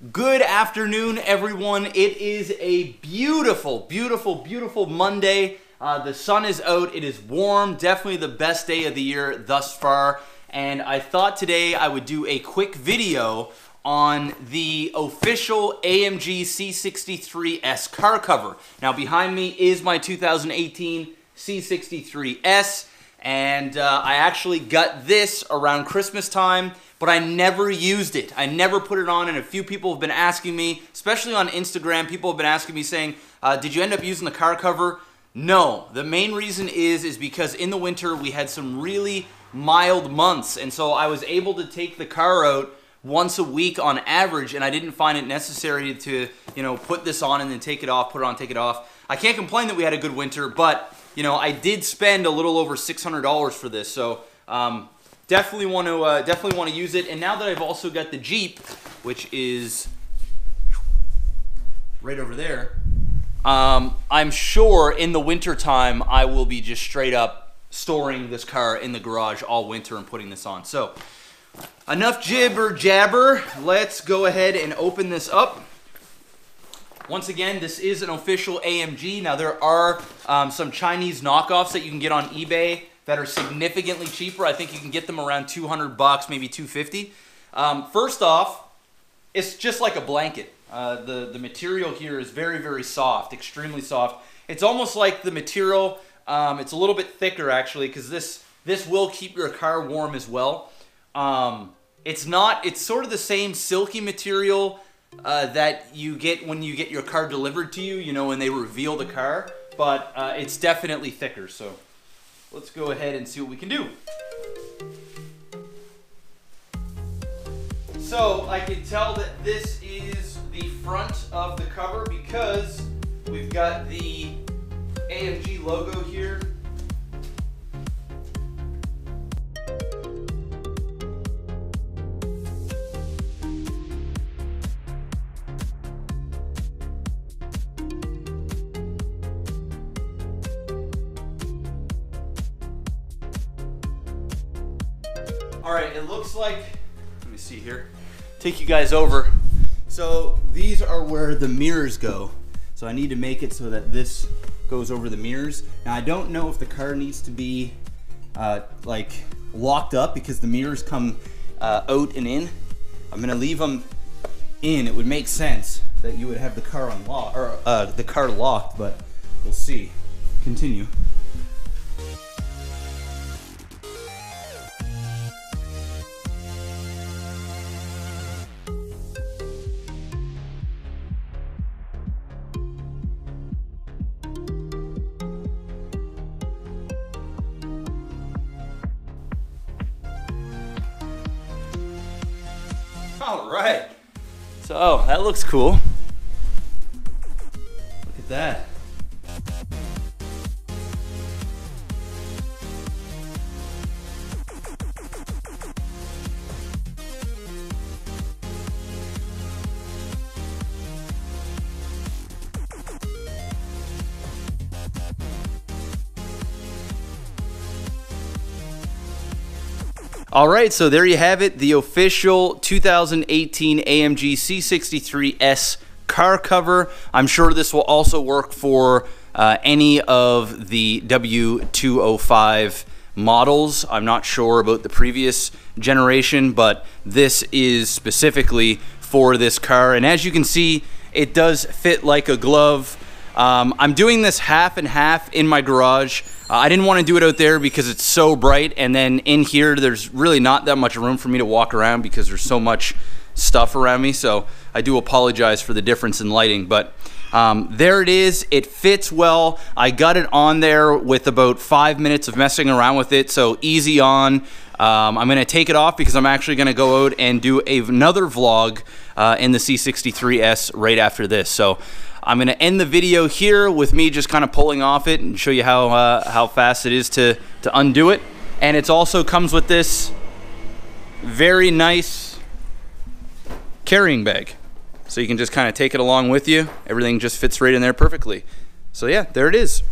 Good afternoon, everyone. It is a beautiful, beautiful, beautiful Monday. The sun is out. It is warm. Definitely the best day of the year thus far. And I thought today I would do a quick video on the official AMG C63S car cover. Now behind me is my 2018 C63S. And I actually got this around Christmas time, but I never used it. I never put it on, and a few people have been asking me, especially on Instagram, people have been asking me saying, did you end up using the car cover? No. The main reason is because in the winter we had some really mild months, and so I was able to take the car out once a week on average, and I didn't find it necessary to, put this on and then take it off, put it on, take it off. I can't complain that we had a good winter, but I did spend a little over $600 for this, so definitely want to use it. And now that I've also got the Jeep, which is right over there, I'm sure in the winter time I will be just straight up storing this car in the garage all winter and putting this on. So enough jibber jabber. Let's go ahead and open this up. Once again, this is an official AMG. Now there are some Chinese knockoffs that you can get on eBay that are significantly cheaper. I think you can get them around $200, maybe $250. First off, it's just like a blanket. The material here is very, very soft, extremely soft. It's almost like the material, it's a little bit thicker actually, because this will keep your car warm as well. It's sort of the same silky material that you get when you get your car delivered to you, when they reveal the car, but it's definitely thicker. So let's go ahead and see what we can do. So I can tell that this is the front of the cover because we've got the AMG logo here. All right, it looks like, let me see here, take you guys over. So these are where the mirrors go. So I need to make it so that this goes over the mirrors. Now I don't know if the car needs to be like locked up because the mirrors come out and in. I'm gonna leave them in. It would make sense that you would have the car unlocked, or the car locked, but we'll see. Continue. All right, so that looks cool. Look at that. All right, so there you have it, the official 2018 AMG C63S car cover. I'm sure this will also work for any of the W205 models. I'm not sure about the previous generation, but this is specifically for this car. And as you can see, it does fit like a glove. I'm doing this half and half in my garage. I didn't want to do it out there because it's so bright, and then in here there's really not that much room for me to walk around because there's so much stuff around me, so I do apologize for the difference in lighting, but there it is. It fits well. I got it on there with about 5 minutes of messing around with it, so easy on. I'm going to take it off because I'm actually going to go out and do another vlog in the C63S right after this. So I'm going to end the video here with me just kind of pulling off it and show you how fast it is to undo it. And it also comes with this very nice carrying bag. So you can just kind of take it along with you. Everything just fits right in there perfectly. So yeah, there it is.